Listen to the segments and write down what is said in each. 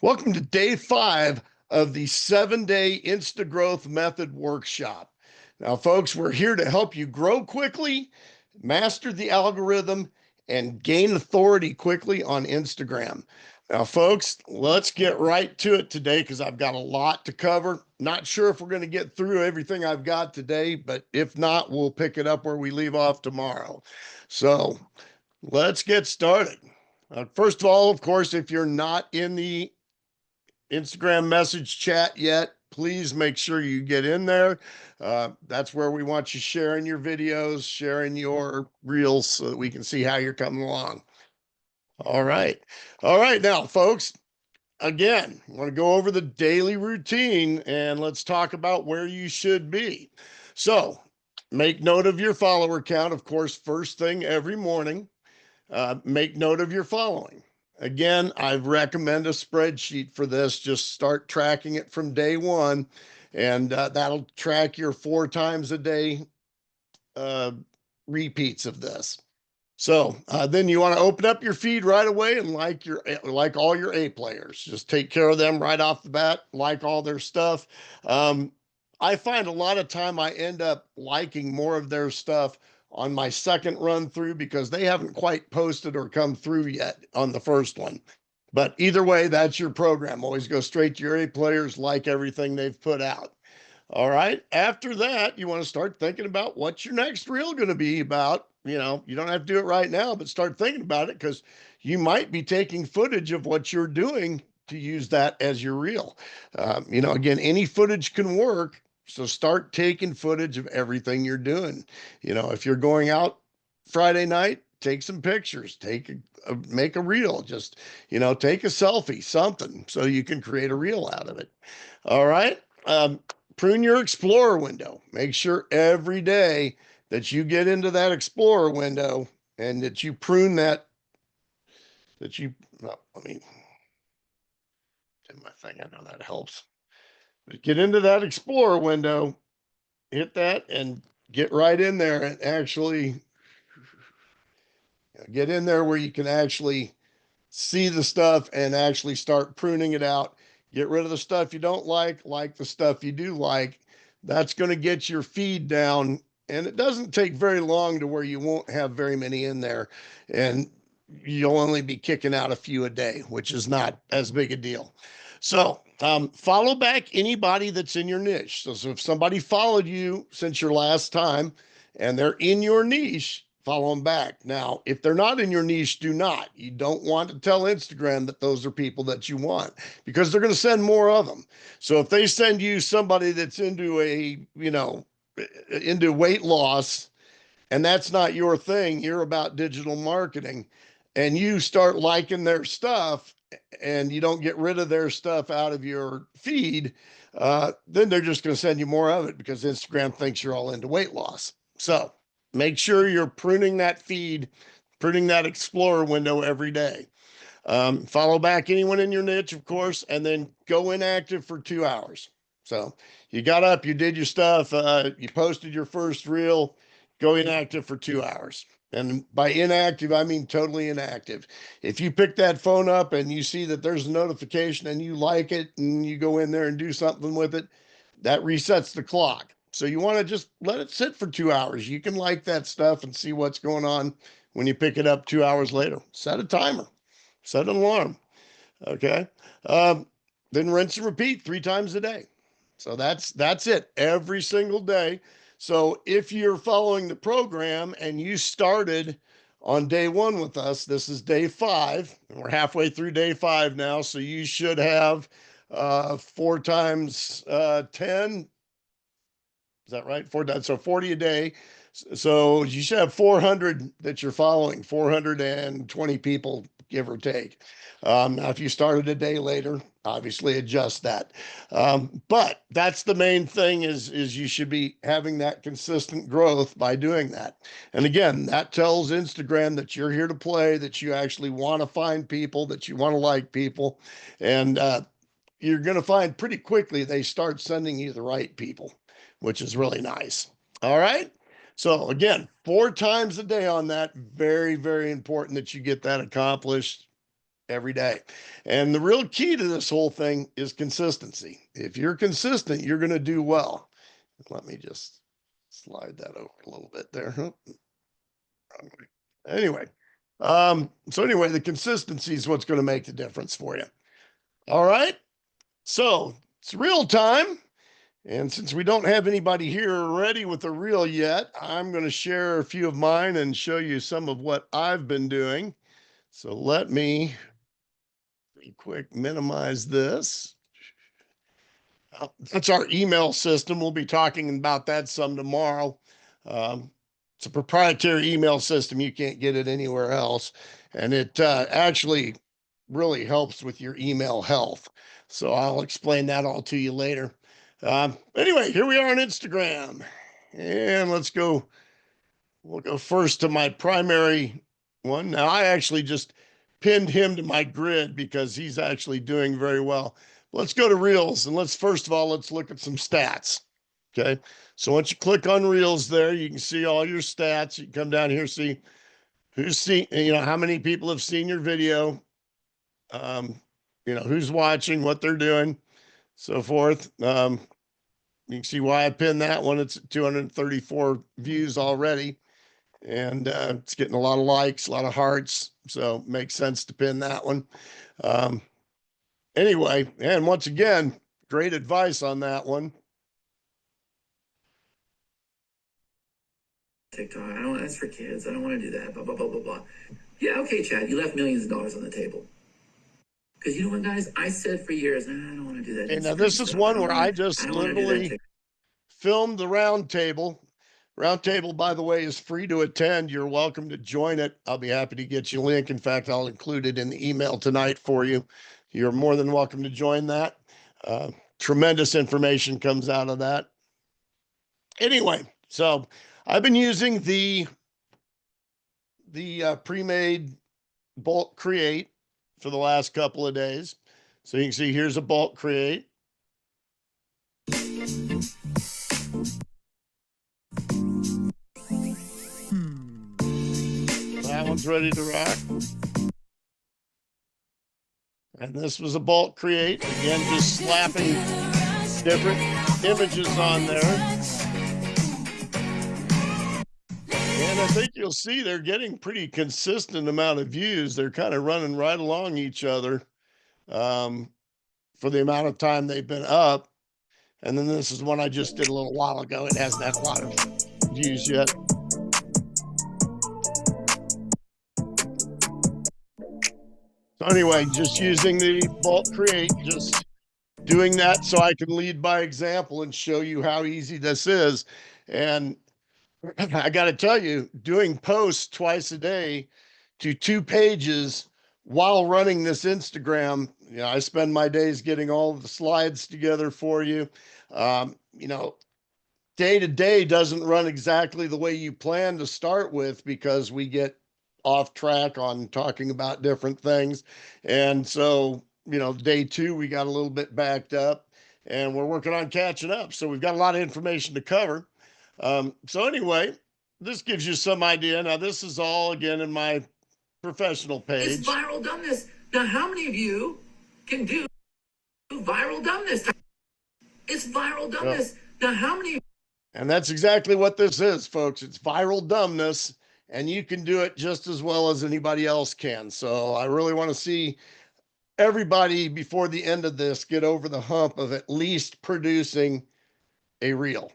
Welcome to day 5 of the 7-day Insta Growth Method Workshop. Now, folks, we're here to help you grow quickly, master the algorithm, and gain authority quickly on Instagram. Now, folks, let's get right to it today because I've got a lot to cover. Not sure if we're going to get through everything I've got today, but if not, we'll pick it up where we leave off tomorrow. So let's get started. First of all, of course, if you're not in the Instagram message chat yet, please make sure you get in there. That's where we want you sharing your videos, sharing your reels so that we can see how you're coming along. All right. All right. Now, folks, again, I want to go over the daily routine and let's talk about where you should be. So make note of your follower count, of course, first thing every morning. Make note of your following. Again, I recommend a spreadsheet for this. Just start tracking it from day one, and that'll track your 4 times a day repeats of this. So then you want to open up your feed right away and like all your A players. Just take care of them right off the bat. Like all their stuff. I find a lot of time I end up liking more of their stuff on my second run through because they haven't quite posted or come through yet on the first one. But either way, that's your program. Always go straight to your A players, like everything they've put out. All right. After that, you want to start thinking about what's your next reel going to be about. You don't have to do it right now, but start thinking about it because you might be taking footage of what you're doing to use that as your reel. Again, any footage can work. So start taking footage of everything you're doing. If you're going out Friday night, take some pictures, make a reel, just, take a selfie, something so you can create a reel out of it. All right. Prune your Explorer window. Make sure every day that you get into that Explorer window and that you prune let me do my thing. I know that helps. But get into that Explorer window, hit that, and get right in there and actually get in there where you can actually see the stuff and actually start pruning it out. Get rid of the stuff you don't like the stuff you do like. That's going to get your feed down. And it doesn't take very long to where you won't have very many in there. And you'll only be kicking out a few a day, which is not as big a deal. So follow back anybody that's in your niche. So if somebody followed you since your last time and they're in your niche, follow them back. Now, if they're not in your niche, do not. You don't want to tell Instagram that those are people that you want because they're going to send more of them. So if they send you somebody that's into into weight loss and that's not your thing, you're about digital marketing and you start liking their stuff and you don't get rid of their stuff out of your feed, then they're just going to send you more of it because Instagram thinks you're all into weight loss. So make sure you're pruning that feed, pruning that Explorer window every day. Follow back anyone in your niche, of course, and then go inactive for 2 hours. So you got up, you did your stuff, you posted your first reel, go inactive for 2 hours. And by inactive, I mean totally inactive. If you pick that phone up and you see that there's a notification and you like it and you go in there and do something with it, that resets the clock. So you want to just let it sit for 2 hours. You can like that stuff and see what's going on when you pick it up 2 hours later. Set a timer, set an alarm. Okay. Then rinse and repeat 3 times a day. So that's it every single day. So if you're following the program and you started on day 1 with us, this is day 5, and we're halfway through day 5 now. So you should have 4 times 10. Is that right? 4 so 40 a day. So you should have 400 that you're following, 420 people, give or take. Now, if you started a day later, obviously adjust that. But that's the main thing is you should be having that consistent growth by doing that. And again, that tells Instagram that you're here to play, that you actually want to find people, that you want to like people. And you're going to find pretty quickly they start sending you the right people, which is really nice. All right. So again, 4 times a day on that. Very, very important that you get that accomplished. every day. And the real key to this whole thing is consistency. If you're consistent, you're going to do well. Let me just slide that over a little bit there. Anyway, so anyway, the consistency is what's going to make the difference for you. All right. So it's real time. And since we don't have anybody here ready with a reel yet, I'm going to share a few of mine and show you some of what I've been doing. So let me quick minimize this. That's our email system. We'll be talking about that some tomorrow. Um, it's a proprietary email system. You can't get it anywhere else. And it actually really helps with your email health. So I'll explain that all to you later. Anyway, here we are on Instagram. And let's go. We'll go first to my primary one. Now, I actually just pinned him to my grid because he's actually doing very well. Let's go to Reels, and first of all, let's look at some stats. Okay. So once you click on Reels there, you can see all your stats. You can come down here, see who's seen, how many people have seen your video, who's watching, what they're doing, so forth. You can see why I pinned that one. It's 234 views already, and it's getting a lot of likes, a lot of hearts. So it makes sense to pin that one. Um, anyway, and once again, great advice on that one. TikTok. I don't. That's for kids. I don't want to do that. Blah blah blah blah blah. Yeah, okay, Chad. You left millions of dollars on the table. Because you know what, guys? I said for years, I don't want to do that. And now this is one where I just literally filmed the round table. Round table, by the way, is free to attend. You're welcome to join it. I'll be happy to get you a link. In fact, I'll include it in the email tonight for you. You're more than welcome to join that. Tremendous information comes out of that. Anyway, so I've been using the pre-made bulk create for the last couple of days. So you can see here's a bulk create. That one's ready to rock. And this was a bulk create. Again, just slapping different images on there. And I think you'll see they're getting pretty consistent amount of views. They're kind of running right along each other for the amount of time they've been up. And then this is one I just did a little while ago. It hasn't had a lot of views yet. So anyway, just using the bulk create, just doing that so I can lead by example and show you how easy this is. And I got to tell you, doing posts twice a day to 2 pages while running this Instagram, I spend my days getting all the slides together for you. Day to day doesn't run exactly the way you plan to start with because we get off track on talking about different things. And so, day 2, we got a little bit backed up and we're working on catching up. So we've got a lot of information to cover. So anyway, this gives you some idea. Now, this is all again in my professional page. It's viral dumbness. Now, how many of you can do viral dumbness? It's viral dumbness. Now, how many? And that's exactly what this is, folks. It's viral dumbness, and you can do it just as well as anybody else can. So I really want to see everybody before the end of this get over the hump of at least producing a reel.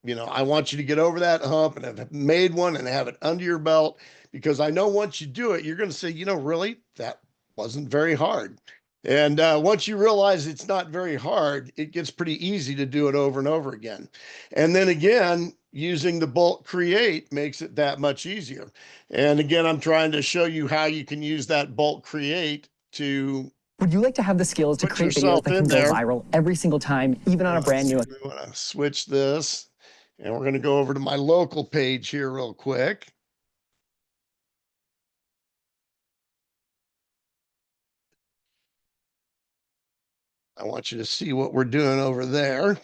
I want you to get over that hump and have made one and have it under your belt, because I know once you do it, you're going to say, really, that wasn't very hard. And once you realize it's not very hard, it gets pretty easy to do it over and over again. And then again, using the bulk create makes it that much easier. And again, I'm trying to show you how you can use that bulk create to. Would you like to have the skills to create videos that can go viral every single time, even on a brand new? We want to switch this, and we're going to go over to my local page here real quick. I want you to see what we're doing over there.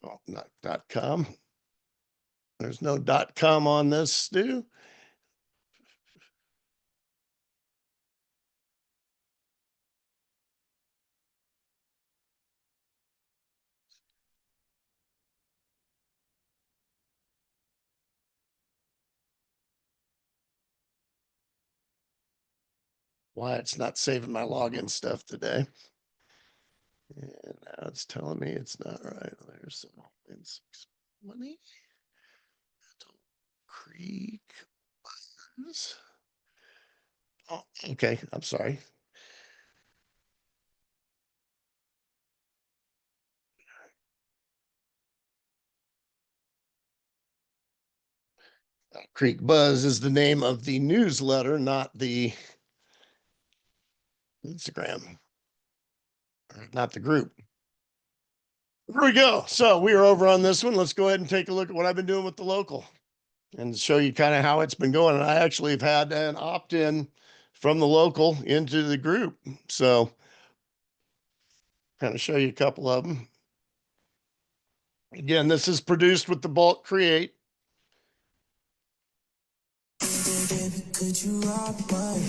Oh, not .com. There's no .com on this, Stu. why it's not saving my login stuff today. And now it's telling me it's not right. There's some money. Creek. Oh, okay. I'm sorry. Creek Buzz is the name of the newsletter, not the Instagram, not the group. Here we go. So we are over on this one. Let's go ahead and take a look at what I've been doing with the local and show you kind of how it's been going. And I actually have had an opt-in from the local into the group. So kind of show you a couple of them. Again, this is produced with the Bulk Create. Could you rock my...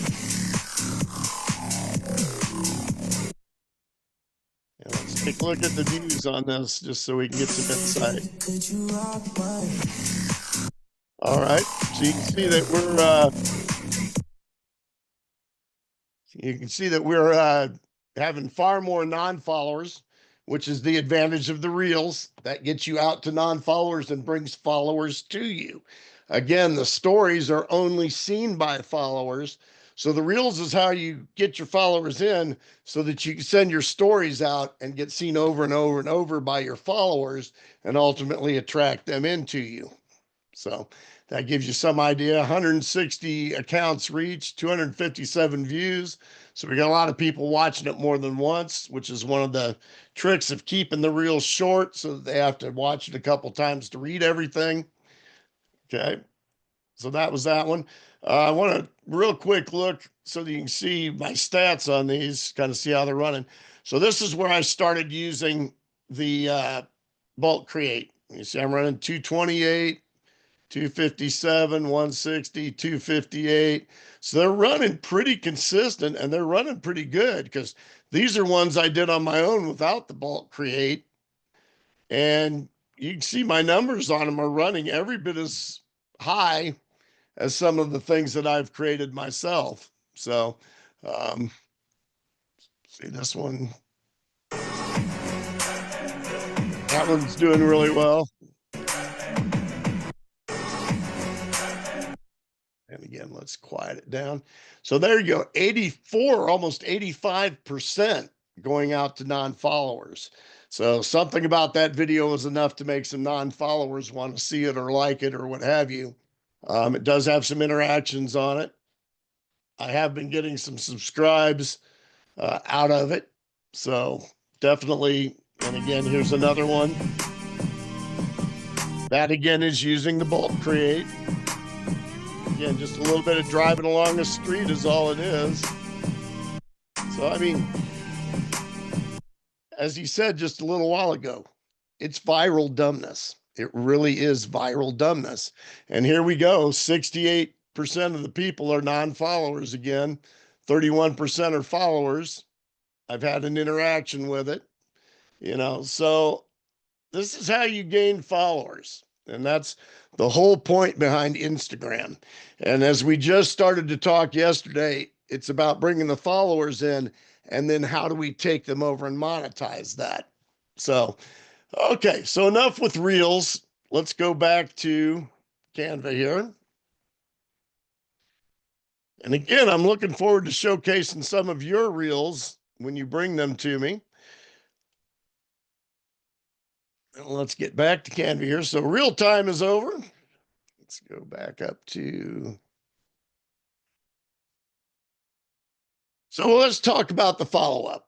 And let's take a look at the views on this just so we can get some insight. Could you rock my... All right, so you can see that we're having far more non-followers, which is the advantage of the reels. That gets you out to non-followers and brings followers to you. Again, the stories are only seen by followers. So the reels is how you get your followers in so that you can send your stories out and get seen over and over and over by your followers and ultimately attract them into you. So that gives you some idea. 160 accounts reached, 257 views. So we got a lot of people watching it more than once, which is one of the tricks of keeping the reels short so that they have to watch it a couple times to read everything. Okay. So that was that one. I want to real quick look so that you can see my stats on these, kind of see how they're running. So this is where I started using the Bulk Create. You see I'm running 228. 257, 160, 258. So they're running pretty consistent and they're running pretty good because these are ones I did on my own without the Bulk Create. And you can see my numbers on them are running every bit as high as some of the things that I've created myself. So, see this one. That one's doing really well. And again, let's quiet it down. So there you go, 84, almost 85% going out to non-followers. So something about that video was enough to make some non-followers want to see it or like it or what have you. It does have some interactions on it. I have been getting some subscribes out of it. So definitely, and again, here's another one. That again is using the Bulk Create. Again, just a little bit of driving along the street is all it is. So, I mean, as he said just a little while ago, it's viral dumbness. It really is viral dumbness. And here we go. 68% of the people are non-followers again. 31% are followers. I've had an interaction with it, so this is how you gain followers. And that's the whole point behind Instagram. And as we just started to talk yesterday, it's about bringing the followers in and then how do we take them over and monetize that? So, okay, so enough with Reels. Let's go back to Canva here. And again, I'm looking forward to showcasing some of your Reels when you bring them to me. Let's get back to Canva here. So real time is over. Let's go back up to. So let's talk about the follow-up.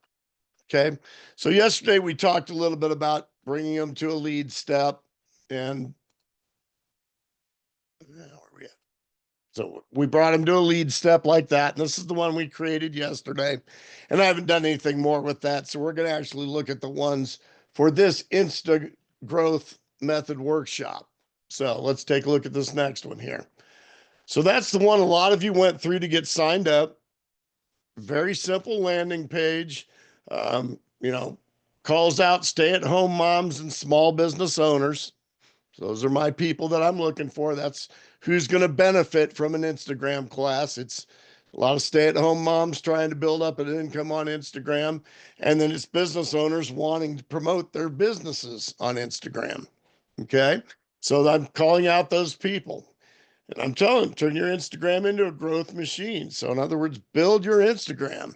Okay. So yesterday we talked a little bit about bringing them to a lead step and where are we at? So we brought them to a lead step like that. And this is the one we created yesterday. And I haven't done anything more with that. So we're going to actually look at the ones for this Insta growth method workshop. So let's take a look at this next one here. So that's the one a lot of you went through to get signed up. Very simple landing page. Calls out stay-at-home moms and small business owners. So those are my people that I'm looking for. That's who's going to benefit from an Instagram class. It's A lot of stay-at-home moms trying to build up an income on Instagram, and then it's business owners wanting to promote their businesses on Instagram. Okay. So I'm calling out those people. And I'm telling them, turn your Instagram into a growth machine. So, in other words, build your Instagram.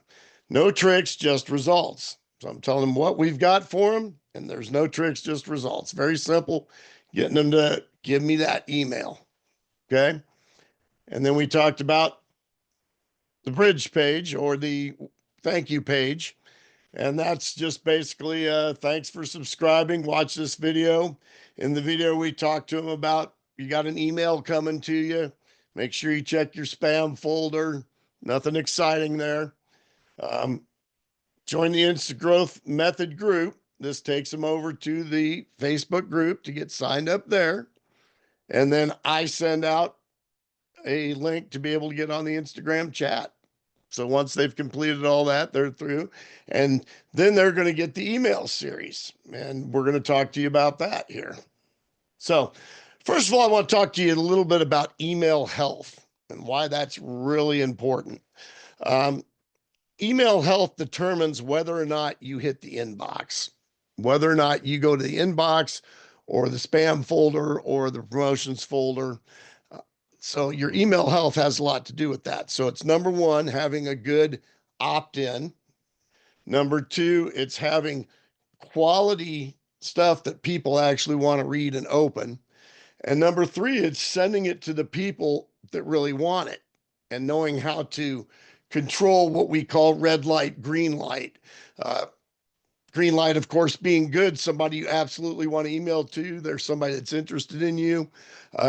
No tricks, just results. So, I'm telling them what we've got for them, and there's no tricks, just results. Very simple, getting them to give me that email. Okay. And then we talked about the bridge page or the thank you page. And that's just basically thanks for subscribing. Watch this video. In the video, we talked to them about you got an email coming to you. Make sure you check your spam folder. Nothing exciting there. Join the Insta Growth Method group. This takes them over to the Facebook group to get signed up there. And then I send out a link to be able to get on the Instagram chat. So once they've completed all that, they're through. And then they're going to get the email series. And we're going to talk to you about that here. So, first of all, I want to talk to you a little bit about email health and why that's really important. Um, Email health determines whether or not you hit the inbox, whether or not you go to the inbox or the spam folder or the promotions folder. So your email health has a lot to do with that. So it's number one, having a good opt-in. Number two, it's having quality stuff that people actually want to read and open. And number three, it's sending it to the people that really want it and knowing how to control what we call red light, green light. Green light, of course, being good, somebody you absolutely want to email to. There's somebody that's interested in you.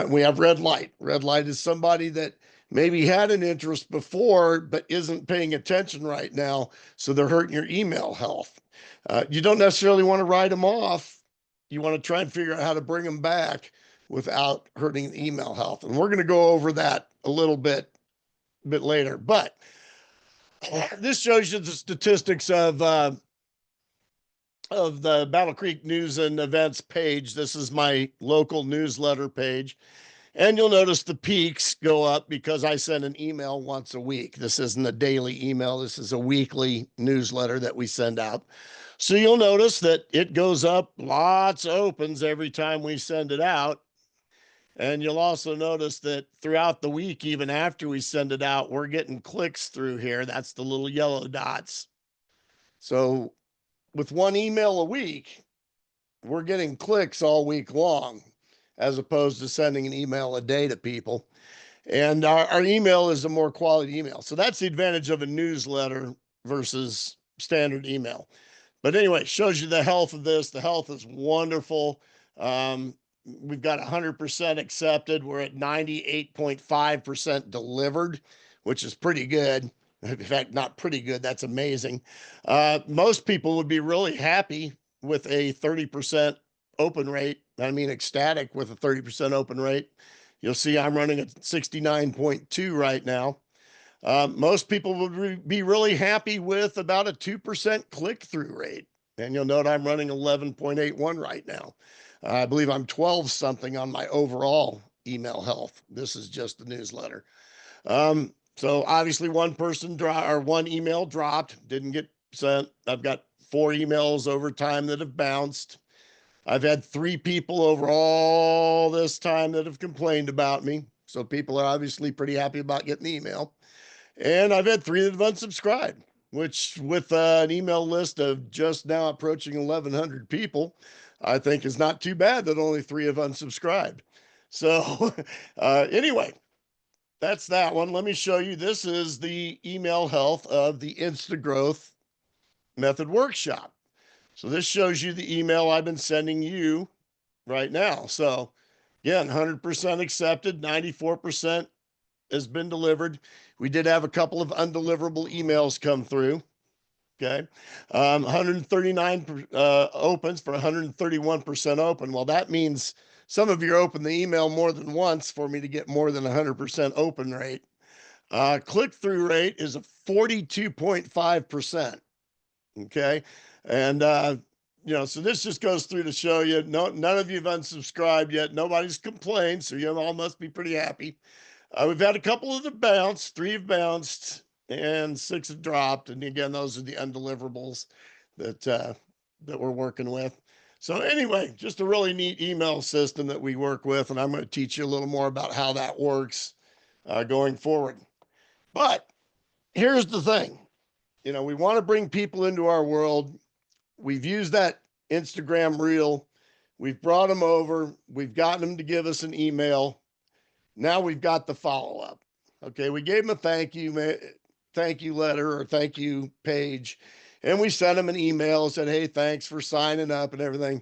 We have red light. Red light is somebody that maybe had an interest before, but isn't paying attention right now. So they're hurting your email health. You don't necessarily want to write them off. You want to try and figure out how to bring them back without hurting the email health. And we're going to go over that a little bit later. But this shows you the statistics of the Battle Creek News and Events page. This is my local newsletter page. And you'll notice the peaks go up because I send an email once a week. This isn't a daily email. This is a weekly newsletter that we send out. So you'll notice that it goes up, lots of opens every time we send it out. And you'll also notice that throughout the week, even after we send it out, we're getting clicks through here. That's the little yellow dots. So with one email a week, we're getting clicks all week long, as opposed to sending an email a day to people. And our email is a more quality email. So that's the advantage of a newsletter versus standard email. But anyway, shows you the health of this. The health is wonderful. We've got 100% accepted. We're at 98.5% delivered, which is pretty good. In fact, not pretty good. That's amazing. Most people would be really happy with a 30% open rate. I mean, ecstatic with a 30% open rate. You'll see I'm running at 69.2 right now. Most people would be really happy with about a 2% click-through rate. And you'll note I'm running 11.81 right now. I believe I'm 12 something on my overall email health. This is just the newsletter. So obviously one email dropped, didn't get sent. I've got 4 emails over time that have bounced. I've had 3 people over all this time that have complained about me. So people are obviously pretty happy about getting the email. And I've had 3 that have unsubscribed, which with an email list of just now approaching 1,100 people, I think is not too bad that only 3 have unsubscribed. So anyway, that's that one. Let me show you. This is the email health of the Insta Growth Method Workshop. So this shows you the email I've been sending you right now. So again, 100% accepted, 94% has been delivered. We did have a couple of undeliverable emails come through. Okay. 139 opens for 131% open. Well, that means some of you open the email more than once for me to get more than 100% open rate. Click-through rate is a 42.5%. Okay. And, so this just goes through to show you, none of you have unsubscribed yet. Nobody's complained. So you all must be pretty happy. We've had a couple of the bounced, 3 have bounced, and 6 have dropped. And again, those are the undeliverables that we're working with. So anyway, just a really neat email system that we work with, and I'm going to teach you a little more about how that works going forward. But here's the thing, we want to bring people into our world. We've used that Instagram reel. We've brought them over. We've gotten them to give us an email. Now we've got the follow up. Okay, we gave them a thank you letter or thank you page, and we sent them an email and said, hey, thanks for signing up and everything.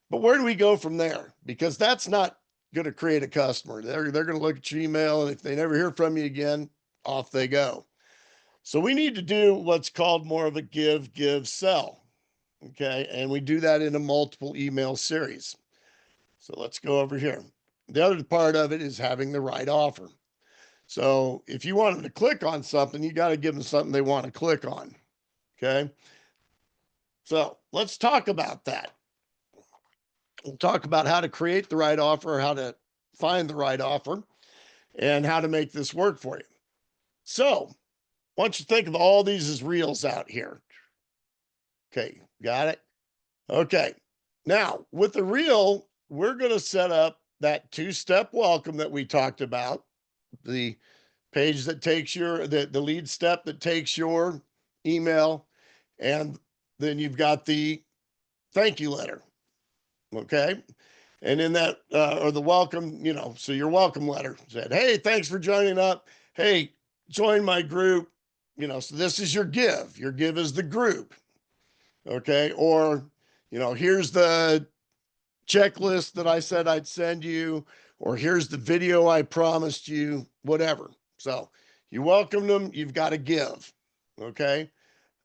But where do we go from there? Because that's not going to create a customer. They're going to look at your email, and if they never hear from you again, off they go. So we need to do what's called more of a give, sell. Okay, and we do that in a multiple email series. So let's go over here. The other part of it is having the right offer. So if you want them to click on something, you got to give them something they want to click on. Okay. So let's talk about that. We'll talk about how to create the right offer, how to find the right offer, and how to make this work for you. So why don't you think of all these as reels out here? Okay, got it? Okay. Now, with the reel, we're going to set up that 2-step welcome that we talked about, the page that takes the lead step that takes your email, and then you've got the thank you letter. Okay. And in that, or the welcome, so your welcome letter said, hey, thanks for joining up. Hey, join my group. So this is your give. Your give is the group. Okay. Or, here's the checklist that I said I'd send you, or here's the video I promised you, whatever. So you welcomed them, you've got to give. Okay.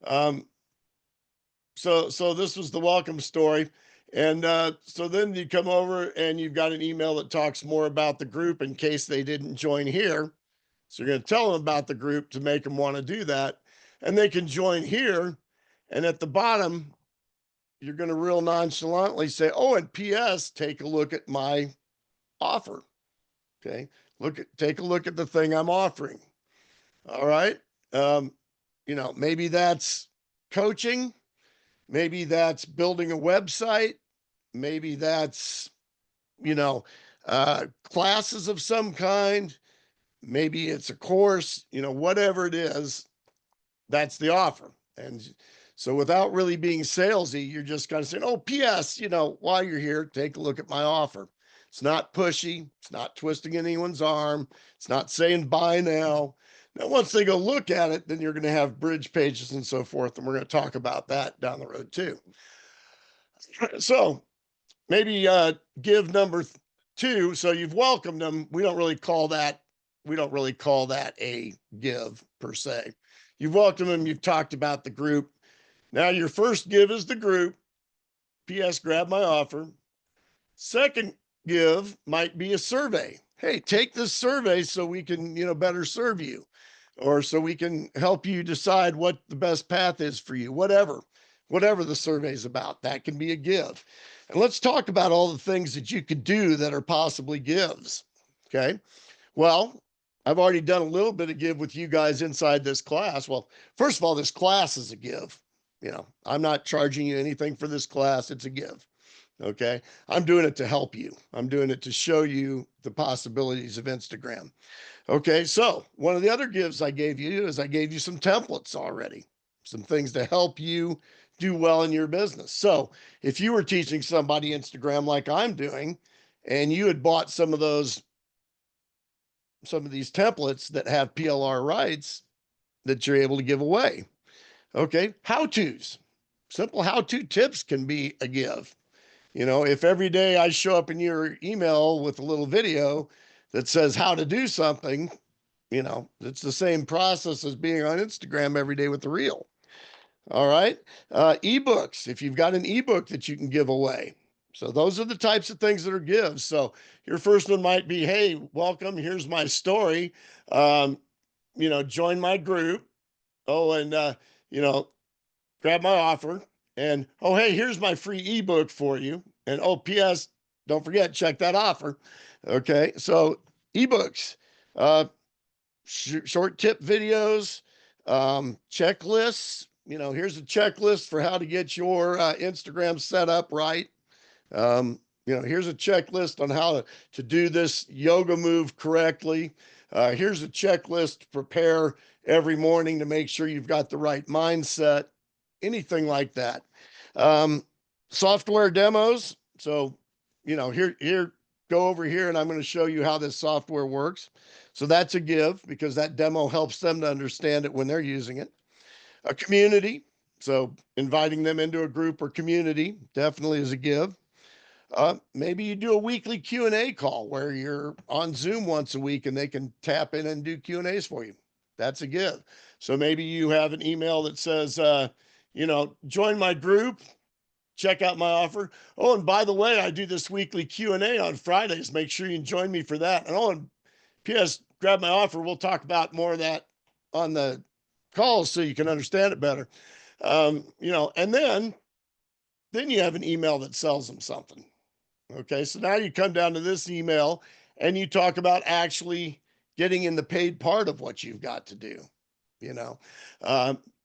So this was the welcome story. And so then you come over and you've got an email that talks more about the group in case they didn't join here. So you're going to tell them about the group to make them want to do that. And they can join here. And at the bottom, you're going to real nonchalantly say, oh, and P.S., take a look at my offer. Okay. Take a look at the thing I'm offering. All right. Maybe that's coaching. Maybe that's building a website. Maybe that's, classes of some kind. Maybe it's a course, whatever it is, that's the offer. And so without really being salesy, you're just kind of saying, oh, P.S., while you're here, take a look at my offer. It's not pushy. It's not twisting anyone's arm. It's not saying buy now. Now, once they go look at it, then you're going to have bridge pages and so forth. And we're going to talk about that down the road too. So maybe give number 2. So you've welcomed them. We don't really call that a give per se. You've welcomed them. You've talked about the group. Now your first give is the group. P.S. Grab my offer. Second give might be a survey. Hey, take this survey so we can, better serve you, or so we can help you decide what the best path is for you, whatever the survey is about. That can be a give. And let's talk about all the things that you could do that are possibly gives. Okay. Well, I've already done a little bit of give with you guys inside this class. Well, first of all, this class is a give. I'm not charging you anything for this class. It's a give. Okay. I'm doing it to help you. I'm doing it to show you the possibilities of Instagram. Okay. So one of the other gives I gave you is I gave you some templates already, some things to help you do well in your business. So if you were teaching somebody Instagram like I'm doing, and you had bought some of these templates that have PLR rights that you're able to give away. Okay. How-tos, simple how-to tips can be a give. If every day I show up in your email with a little video that says how to do something, it's the same process as being on Instagram every day with the reel. All right. Ebooks, if you've got an ebook that you can give away. So those are the types of things that are gives. So your first one might be, hey, welcome. Here's my story. Join my group. Oh, and, grab my offer. And, oh, hey, here's my free ebook for you. And, oh, P.S., don't forget, check that offer. Okay. So ebooks. Short tip videos, checklists. Here's a checklist for how to get your Instagram set up right. Here's a checklist on how to do this yoga move correctly. Here's a checklist to prepare every morning to make sure you've got the right mindset, anything like that. Um, Software demos. So, here, go over here and I'm going to show you how this software works. So that's a give because that demo helps them to understand it when they're using it. A community. So inviting them into a group or community definitely is a give. Maybe you do a weekly Q&A call where you're on Zoom once a week and they can tap in and do Q&As for you. That's a give. So maybe you have an email that says, join my group, check out my offer. Oh, and by the way, I do this weekly Q&A on Fridays. Make sure you join me for that. And P.S., grab my offer. We'll talk about more of that on the calls so you can understand it better. And then you have an email that sells them something. Okay, so now you come down to this email and you talk about actually getting in the paid part of what you've got to do, you know,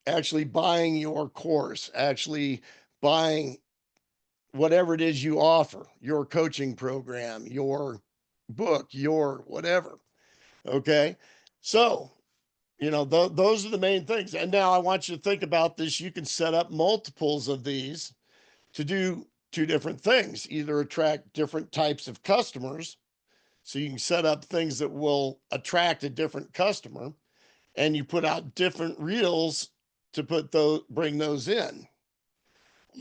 actually buying your course, actually buying whatever it is you offer, your coaching program, your book, your whatever. Okay, so, those are the main things. And now I want you to think about this. You can set up multiples of these to do two different things, either attract different types of customers. So you can set up things that will attract a different customer and you put out different reels to bring those in.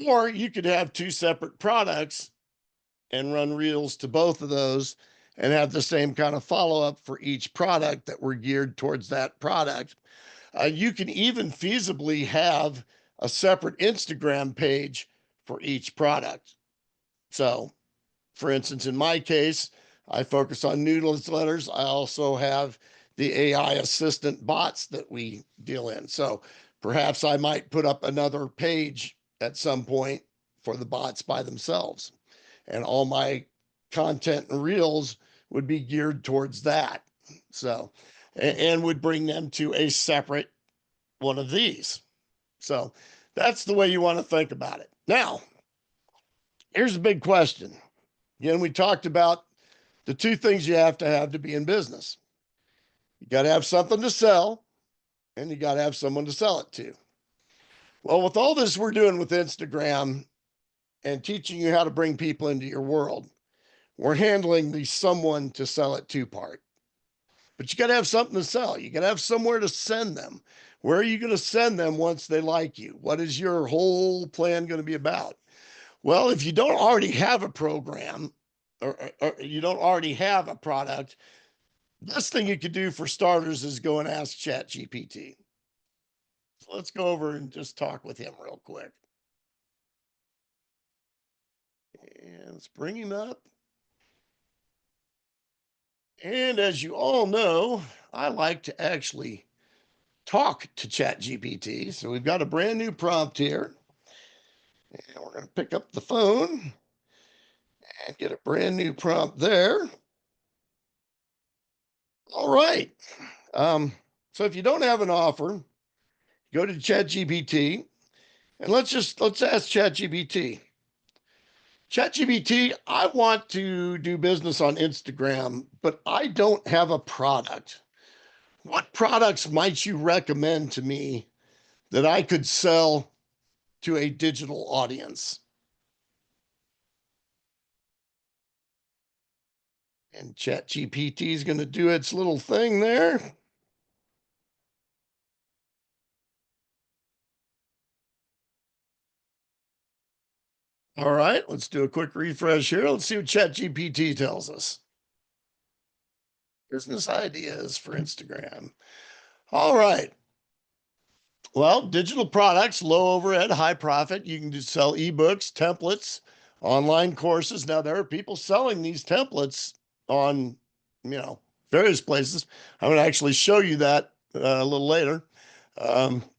Or you could have two separate products and run reels to both of those and have the same kind of follow-up for each product that were geared towards that product. You can even feasibly have a separate Instagram page for each product. So, for instance, in my case, I focus on newsletters. I also have the AI assistant bots that we deal in. So perhaps I might put up another page at some point for the bots by themselves. And all my content and reels would be geared towards that. So, and would bring them to a separate one of these. So that's the way you want to think about it. Now, here's a big question. Again, we talked about the two things you have to be in business. You got to have something to sell, and you got to have someone to sell it to. Well, with all this we're doing with Instagram and teaching you how to bring people into your world, we're handling the someone to sell it to part. But you got to have something to sell. You got to have somewhere to send them. Where are you going to send them once they like you? What is your whole plan going to be about? Well, if you don't already have a program or you don't already have a product, best thing you could do for starters is go and ask ChatGPT. So let's go over and just talk with him real quick. And let's bring him up. And as you all know, I like to actually talk to ChatGPT. So we've got a brand new prompt here. And we're going to pick up the phone and get a brand new prompt there. All right. So if you don't have an offer, go to ChatGPT and let's ask ChatGPT. ChatGPT, I want to do business on Instagram, but I don't have a product. What products might you recommend to me that I could sell to a digital audience? And ChatGPT is going to do its little thing there. All right, let's do a quick refresh here. Let's see what ChatGPT tells us. Business ideas for Instagram. All right. Well, digital products, low overhead, high profit. You can just sell ebooks, templates, online courses. Now, there are people selling these templates on, various places. I'm going to actually show you that a little later.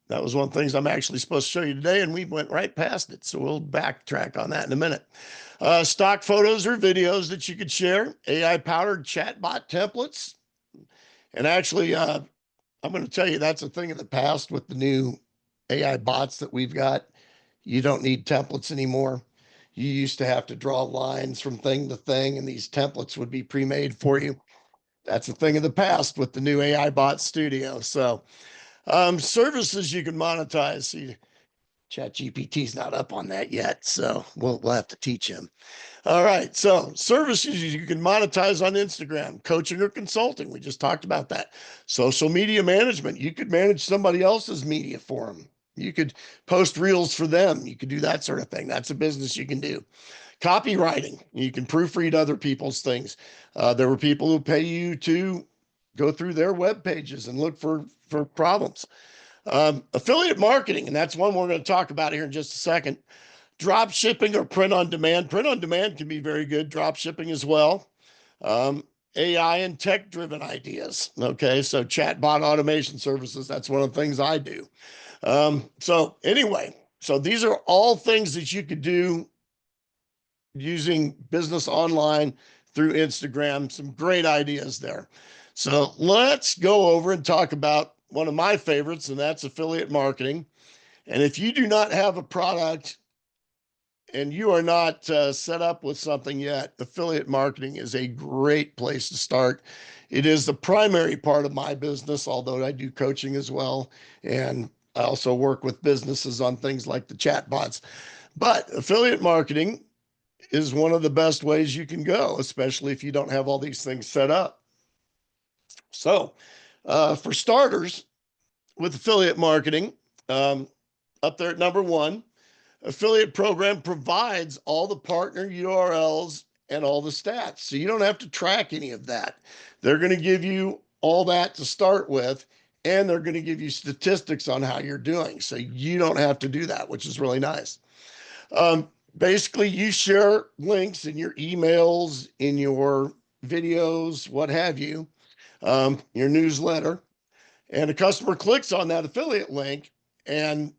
That was one of the things I'm actually supposed to show you today, and we went right past it. So we'll backtrack on that in a minute. Stock photos or videos that you could share, AI-powered chatbot templates. And actually, I'm going to tell you that's a thing of the past with the new AI bots that we've got. You don't need templates anymore. You used to have to draw lines from thing to thing, and these templates would be pre-made for you. That's a thing of the past with the new AI bot studio. So, services you can monetize. See, ChatGPT's not up on that yet, so we'll have to teach him. All right. So services you can monetize on Instagram, coaching or consulting. We just talked about that. Social media management. You could manage somebody else's media for them. You could post reels for them. You could do that sort of thing. That's a business you can do. Copywriting. You can proofread other people's things. There were people who pay you to go through their web pages and look for problems. Affiliate marketing, and that's one we're going to talk about here in just a second. Drop shipping or print on demand. Print on demand can be very good. Drop shipping as well. Um, AI and tech driven ideas. Okay. So chatbot automation services. That's one of the things I do. So anyway, so these are all things that you could do using business online through Instagram. Some great ideas there. So let's go over and talk about one of my favorites, and that's affiliate marketing. And if you do not have a product and you are not set up with something yet, affiliate marketing is a great place to start. It is the primary part of my business, although I do coaching as well. And I also work with businesses on things like the chatbots. But affiliate marketing is one of the best ways you can go, especially if you don't have all these things set up. So, for starters, with affiliate marketing, um, up there at number one, affiliate program provides all the partner URLs and all the stats. So you don't have to track any of that. They're going to give you all that to start with, and they're going to give you statistics on how you're doing. So you don't have to do that, which is really nice. Basically, you share links in your emails, in your videos, what have you, your newsletter, and a customer clicks on that affiliate link, and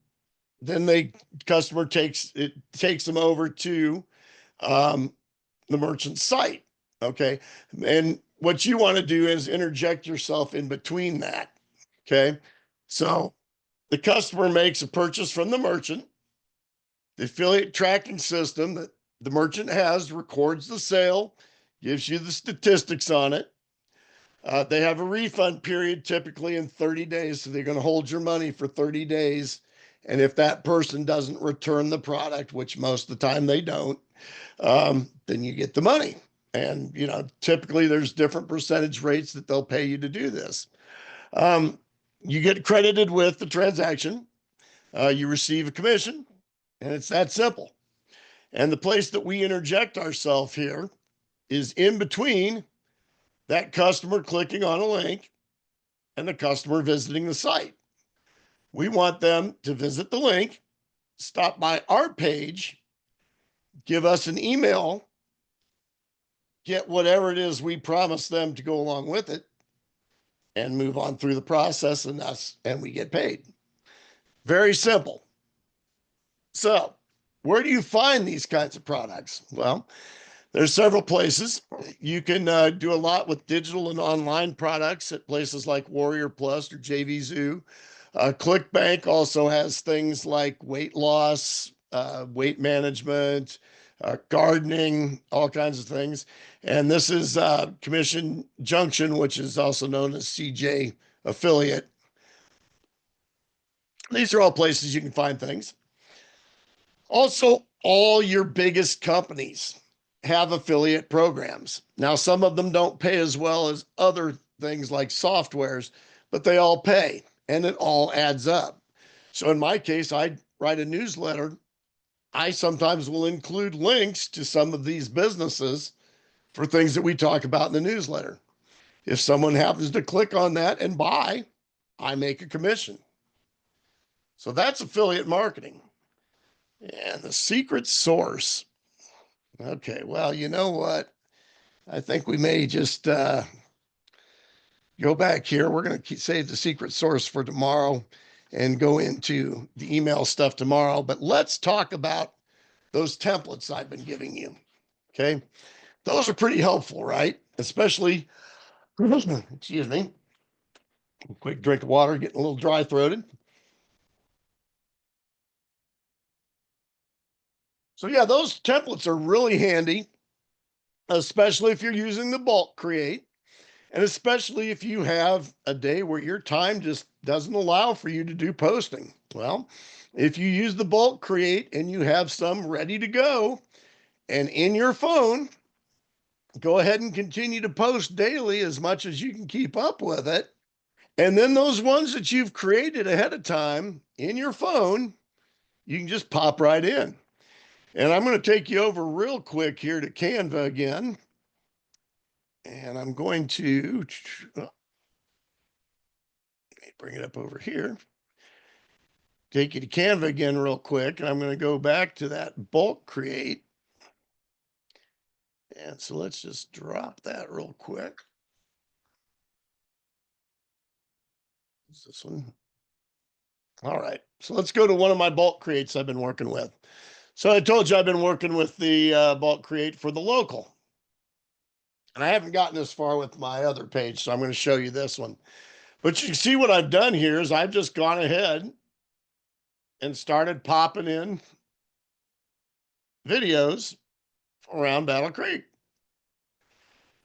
then customer takes them over to um, the merchant site. Okay. And what you want to do is interject yourself in between that. Okay. So the customer makes a purchase from the merchant. The affiliate tracking system that the merchant has records the sale, gives you the statistics on it. They have a refund period typically in 30 days. So they're going to hold your money for 30 days. And if that person doesn't return the product, which most of the time they don't, then you get the money. And, typically there's different percentage rates that they'll pay you to do this. You get credited with the transaction. You receive a commission, and it's that simple. And the place that we interject ourselves here is in between that customer clicking on a link and the customer visiting the site. We want them to visit the link, stop by our page, give us an email, get whatever it is we promise them to go along with it, and move on through the process, and we get paid. Very simple. So, where do you find these kinds of products? Well, there's several places. You can do a lot with digital and online products at places like Warrior Plus or JVZoo. ClickBank also has things like weight loss, weight management, gardening, all kinds of things. And this is Commission Junction, which is also known as CJ Affiliate. These are all places you can find things. Also, all your biggest companies have affiliate programs. Now, some of them don't pay as well as other things like softwares, but they all pay and it all adds up. So in my case, I write a newsletter. I sometimes will include links to some of these businesses for things that we talk about in the newsletter. If someone happens to click on that and buy, I make a commission. So that's affiliate marketing. And the secret source. Okay, well, you know what? I think we may just go back here. We're going to save the secret source for tomorrow and go into the email stuff tomorrow. But let's talk about those templates I've been giving you. Okay. Those are pretty helpful, right? Especially, excuse me, Quick drink of water, getting a little dry throated. So yeah, those templates are really handy, especially if you're using the bulk create. And especially if you have a day where your time just doesn't allow for you to do posting. Well, if you use the bulk create and you have some ready to go and in your phone, go ahead and continue to post daily as much as you can keep up with it. And then those ones that you've created ahead of time in your phone, you can just pop right in. And I'm going to take you over real quick here to Canva again. And I'm going to bring it up over here. Take you to Canva again real quick. And I'm going to go back to that bulk create. And so let's just drop that real quick. Is this one? All right. So let's go to one of my bulk creates I've been working with. So I told you I've been working with the bulk create for the local. And I haven't gotten this far with my other page, so I'm going to show you this one. But you can see what I've done here is I've just gone ahead and started popping in videos around Battle Creek.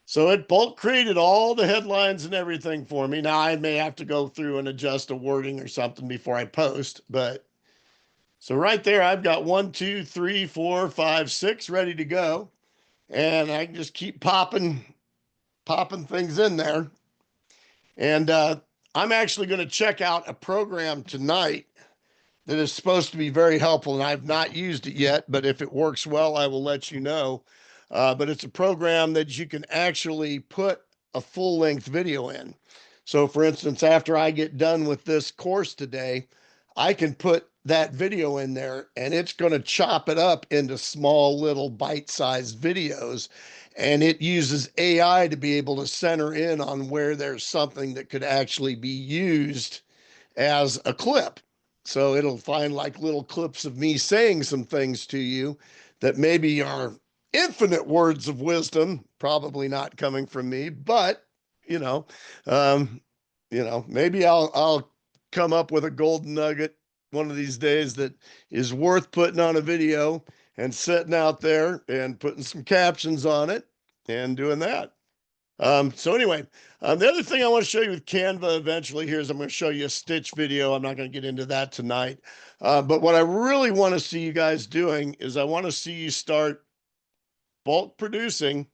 So it bulk created all the headlines and everything for me. Now I may have to go through and adjust a wording or something before I post, but so right there, I've got 1, 2, 3, 4, 5, 6 ready to go. And I can just keep popping things in there. And I'm actually going to check out a program tonight that is supposed to be very helpful, and I've not used it yet, but if it works well, I will let you know. But it's a program that you can actually put a full-length video in. So for instance, after I get done with this course today, I can put that video in there and it's going to chop it up into small little bite-sized videos. And it uses AI to be able to center in on where there's something that could actually be used as a clip. So it'll find like little clips of me saying some things to you that maybe are infinite words of wisdom, probably not coming from me, but you know, um, maybe I'll come up with a golden nugget one of these days that is worth putting on a video and sitting out there and putting some captions on it and doing that. So anyway, the other thing I want to show you with Canva eventually here is I'm going to show you a stitch video. I'm not going to get into that tonight. But what I really want to see you guys doing is I want to see you start bulk producing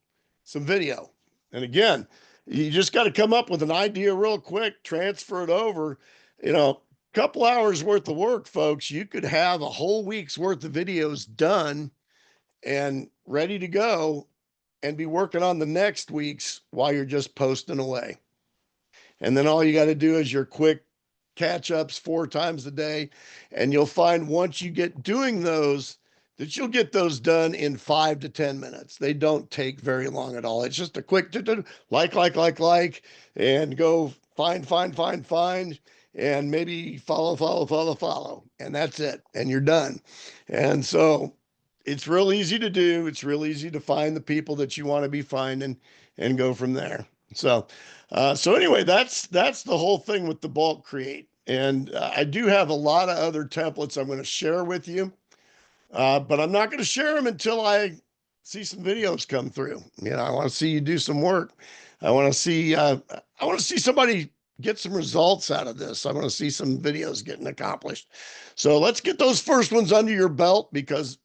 some video. And again, you just got to come up with an idea real quick, transfer it over, couple hours worth of work, folks. You could have a whole week's worth of videos done and ready to go and be working on the next week's while you're just posting away. And then all you got to do is your quick catch ups 4 times a day. And you'll find once you get doing those, that you'll get those done in 5 to 10 minutes. They don't take very long at all. It's just a quick like, and go find, and maybe follow. And that's it. And you're done. And so it's real easy to do. It's real easy to find the people that you want to be finding and go from there. So anyway, that's the whole thing with the bulk create. And I do have a lot of other templates I'm going to share with you, but I'm not going to share them until I see some videos come through. I want to see you do some work. I want to see somebody get some results out of this. I want to see some videos getting accomplished. So let's get those first ones under your belt, because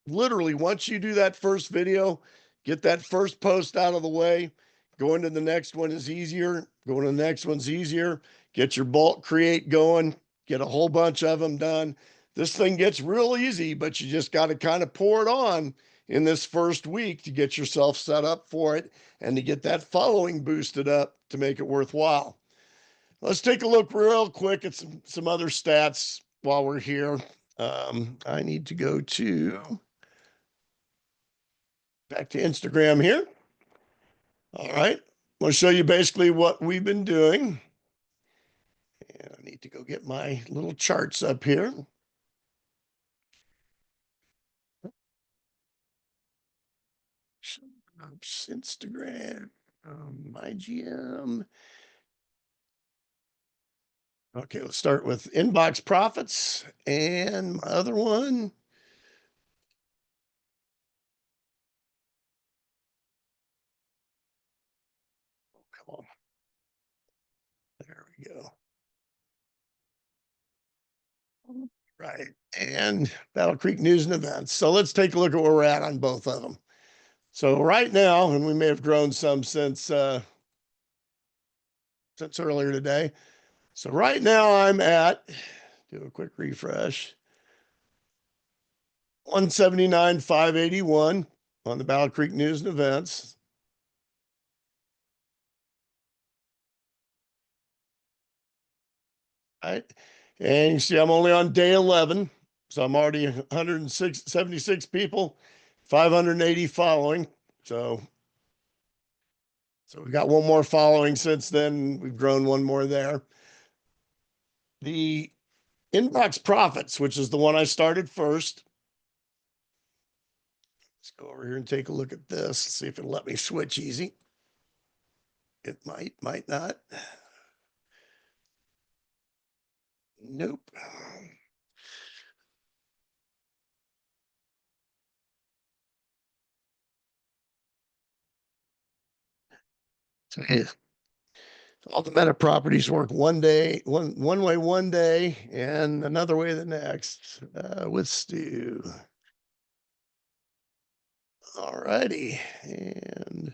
literally once you do that first video, get that first post out of the way, going to the next one is easier. Going to the next one's easier. Get your bulk create going, get a whole bunch of them done. This thing gets real easy, but you just got to kind of pour it on in this first week to get yourself set up for it and to get that following boosted up to make it worthwhile. Let's take a look real quick at some other stats while we're here. I need to go back to Instagram here. All right. I'm going to show you basically what we've been doing. And I need to go get my little charts up here. Instagram, IGM. Okay, let's start with inbox profits and my other one. Come on. There we go. Right. And Battle Creek News and Events. So let's take a look at where we're at on both of them. So right now, and we may have grown some since earlier today. So right now I'm at, do a quick refresh, 179,581 on the Battle Creek News and Events. Right. And you see I'm only on day 11. So I'm already 176 people, 580 following. So we've got one more following since then. We've grown one more there. The inbox profits, which is the one I started first. Let's go over here and take a look at this. See if it'll let me switch easy. It might not. Nope. So all the meta properties work one day, one way one day, and another way the next. With Stu. All righty, and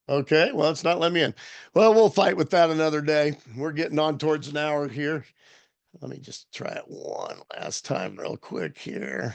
okay, well, it's not letting me in. Well, we'll fight with that another day. We're getting on towards an hour here. Let me just try it one last time real quick here.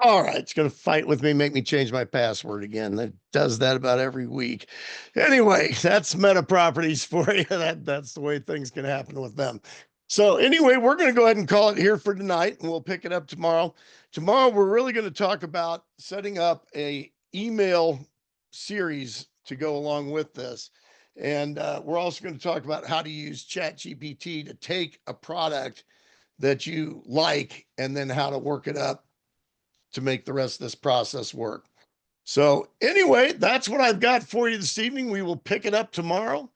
All right, it's going to fight with me, make me change my password again. It does that about every week. Anyway, that's meta properties for you. That's the way things can happen with them. So anyway, we're going to go ahead and call it here for tonight, and we'll pick it up tomorrow. Tomorrow, we're really going to talk about setting up a email series to go along with this. And we're also going to talk about how to use ChatGPT to take a product that you like and then how to work it up to make the rest of this process work. So anyway, that's what I've got for you this evening. We will pick it up tomorrow.